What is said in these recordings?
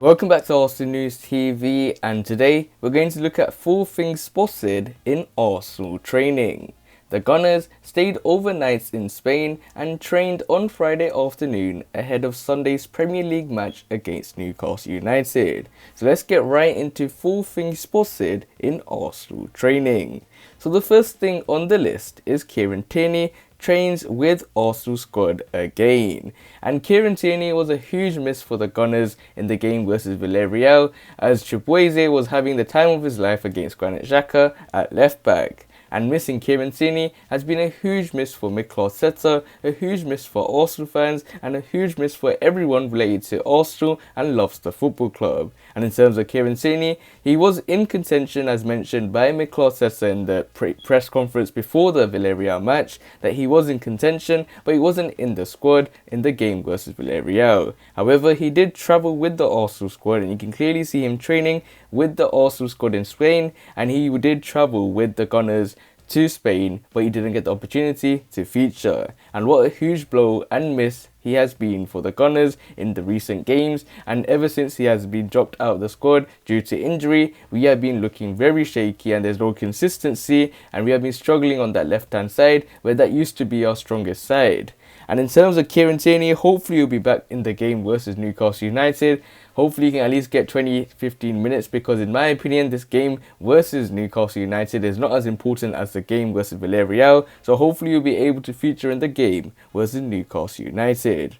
Welcome back to Arsenal News TV, and today we're going to look at 4 things spotted in Arsenal training. The Gunners stayed overnight in Spain and trained on Friday afternoon ahead of Sunday's Premier League match against Newcastle United. So let's get right into 4 things spotted in Arsenal training. So the first thing on the list is Kieran Tierney trains with Arsenal squad again, and Kieran Tierney was a huge miss for the Gunners in the game versus Villarreal, as troopz was having the time of his life against Granit Xhaka at left back. And missing Kieran Tierney has been a huge miss for Mikel, a huge miss for Arsenal fans, and a huge miss for everyone related to Arsenal and loves the football club. And in terms of Kieran Tierney, he was in contention, as mentioned by Mikel in the press conference before the Villarreal match, that he was in contention, but he wasn't in the squad in the game versus Villarreal. However, he did travel with the Arsenal squad, and you can clearly see him training with the Arsenal squad in Spain, and he did travel with the Gunners to Spain, but he didn't get the opportunity to feature. And what a huge blow and miss he has been for the Gunners in the recent games, and ever since he has been dropped out of the squad due to injury, we have been looking very shaky and there's no consistency, and we have been struggling on that left hand side where that used to be our strongest side. And in terms of Kieran Tierney, hopefully he'll be back in the game versus Newcastle United. Hopefully he can at least get 20-15 minutes, because in my opinion this game versus Newcastle United is not as important as the game versus Villarreal. So hopefully he'll be able to feature in the game versus Newcastle United.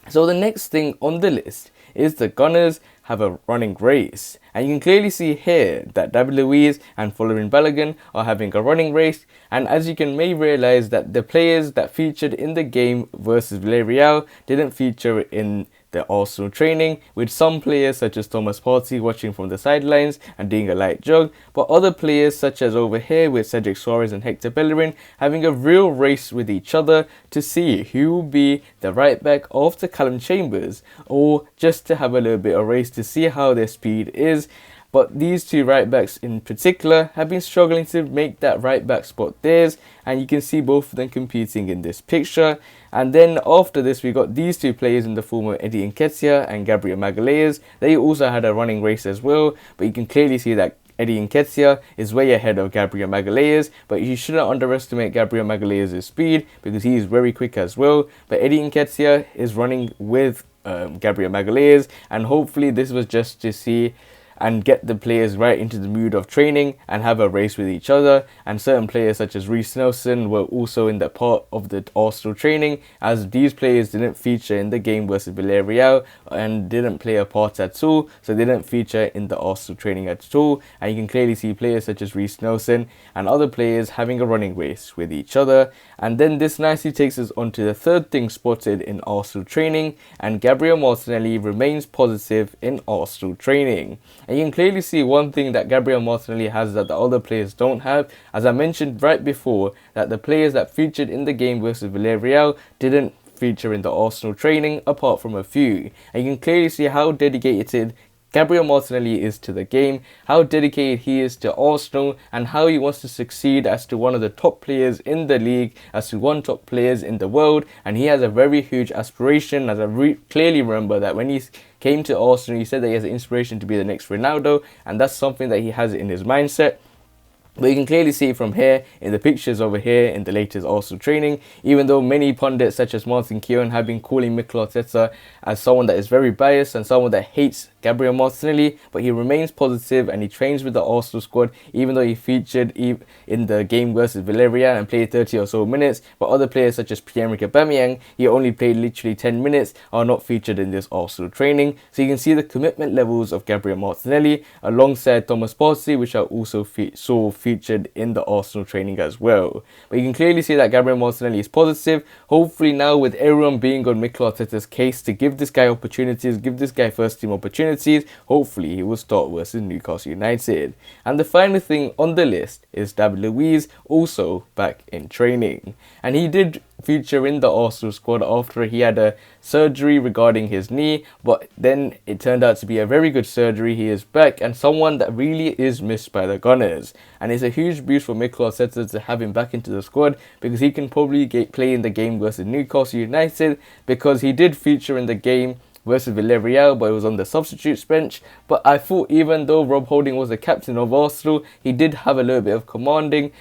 So the next thing on the list is the Gunners have a running race, and you can clearly see here that David Luiz and Folarin Balogun are having a running race. And as you may realize, that the players that featured in the game versus Villarreal didn't feature in the Arsenal training, with some players such as Thomas Partey watching from the sidelines and doing a light jog, but other players such as over here with Cedric Soares and Hector Bellerin having a real race with each other to see who will be the right back after Callum Chambers, or just to have a little bit of race to see how their speed is. But these two right backs in particular have been struggling to make that right back spot theirs, and you can see both of them competing in this picture. And then after this, we got these two players in the form of Eddie Nketiah and Gabriel Magalhaes. They also had a running race as well, but you can clearly see that Eddie Nketiah is way ahead of Gabriel Magalhaes, but you shouldn't underestimate Gabriel Magalhaes' speed, because he is very quick as well. But Eddie Nketiah is running with Gabriel Magalhaes, and hopefully this was just to see and get the players right into the mood of training and have a race with each other. And certain players such as Reiss Nelson were also in that part of the Arsenal training, as these players didn't feature in the game versus Villarreal and didn't play a part at all, so they didn't feature in the Arsenal training at all. And you can clearly see players such as Reiss Nelson and other players having a running race with each other. And then this nicely takes us on to the third thing spotted in Arsenal training, and Gabriel Martinelli remains positive in Arsenal training. And you can clearly see one thing that Gabriel Martinelli has that the other players don't have. As I mentioned right before, that the players that featured in the game versus Villarreal didn't feature in the Arsenal training, apart from a few. And you can clearly see how dedicated Gabriel Martinelli is to the game, how dedicated he is to Arsenal, and how he wants to succeed as to one of the top players in the league, as to one top players in the world. And he has a very huge aspiration, as I clearly remember that when he came to Arsenal, he said that he has an inspiration to be the next Ronaldo, and that's something that he has in his mindset. But you can clearly see from here in the pictures over here in the latest Arsenal training, even though many pundits such as Martin Keown have been calling Mikel Arteta as someone that is very biased and someone that hates Gabriel Martinelli, but he remains positive and he trains with the Arsenal squad, even though he featured in the game versus Villarreal and played 30 or so minutes. But other players such as Pierre-Emerick Aubameyang, he only played literally 10 minutes, are not featured in this Arsenal training. So you can see the commitment levels of Gabriel Martinelli alongside Thomas Partey, which are also featured in the Arsenal training as well. But you can clearly see that Gabriel Martinelli is positive. Hopefully now, with everyone being on Mikel Arteta's case to give this guy opportunities, give this guy first team opportunities, hopefully he will start versus Newcastle United. And the final thing on the list is David Luiz, also back in training. And he did feature in the Arsenal squad after he had a surgery regarding his knee, but then it turned out to be a very good surgery. He is back, and someone that really is missed by the Gunners. And it's a huge boost for Mikel Arteta to have him back into the squad, because he can probably play in the game versus Newcastle United, because he did feature in the game versus Villarreal, but it was on the substitutes bench. But I thought even though Rob Holding was the captain of Arsenal, he did have a little bit of commanding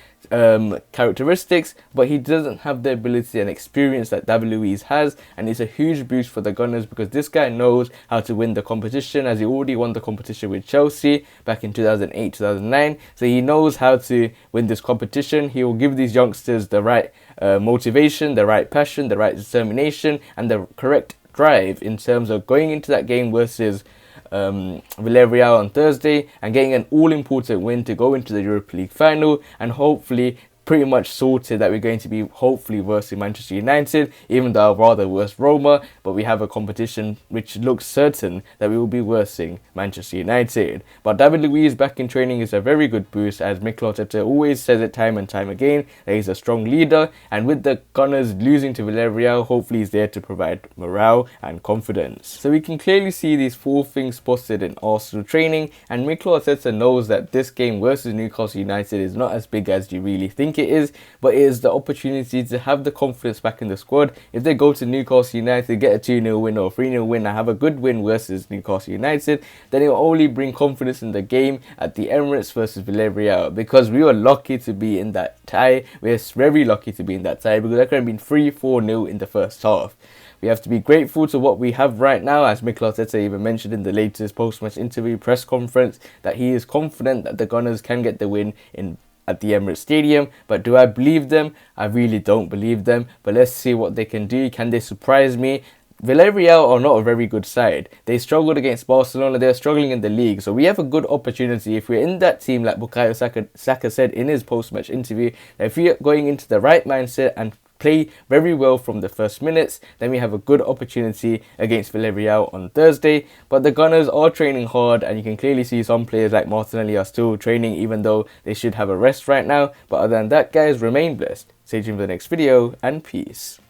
characteristics, but he doesn't have the ability and experience that David Luiz has, and it's a huge boost for the Gunners because this guy knows how to win the competition, as he already won the competition with Chelsea back in 2008-2009, so he knows how to win this competition. He will give these youngsters the right motivation, the right passion, the right determination, and the correct drive in terms of going into that game versus Villarreal on Thursday and getting an all-important win to go into the Europa League final, and hopefully pretty much sorted that we're going to be hopefully versing Manchester United, even though I'd rather verse Roma, but we have a competition which looks certain that we will be versing Manchester United. But David Luiz back in training is a very good boost, as Mikel always says it time and time again, that he's a strong leader, and with the Gunners losing to Villarreal, hopefully he's there to provide morale and confidence. So we can clearly see these 4 things spotted in Arsenal training, and Mikel knows that this game versus Newcastle United is not as big as you really think it is, but it is the opportunity to have the confidence back in the squad. If they go to Newcastle United, get a 2-0 win or 3-0 win, and have a good win versus Newcastle United, then it will only bring confidence in the game at the Emirates versus Villarreal, because we were lucky to be in that tie. We're very lucky to be in that tie because that could have been 3-4-0 in the first half. We have to be grateful to what we have right now, as Mikel Arteta even mentioned in the latest post-match interview press conference, that he is confident that the Gunners can get the win at the Emirates Stadium. But do I believe them? I really don't believe them, but let's see what they can do. Can they surprise me? Villarreal are not a very good side. They struggled against Barcelona. They're struggling in the league. So we have a good opportunity if we're in that team, like Bukayo Saka said in his post-match interview, that if we're going into the right mindset and play very well from the first minutes, then we have a good opportunity against Villarreal on Thursday. But the Gunners are training hard, and you can clearly see some players like Martinelli are still training, even though they should have a rest right now. But other than that, guys, remain blessed. Stay tuned for the next video, and peace.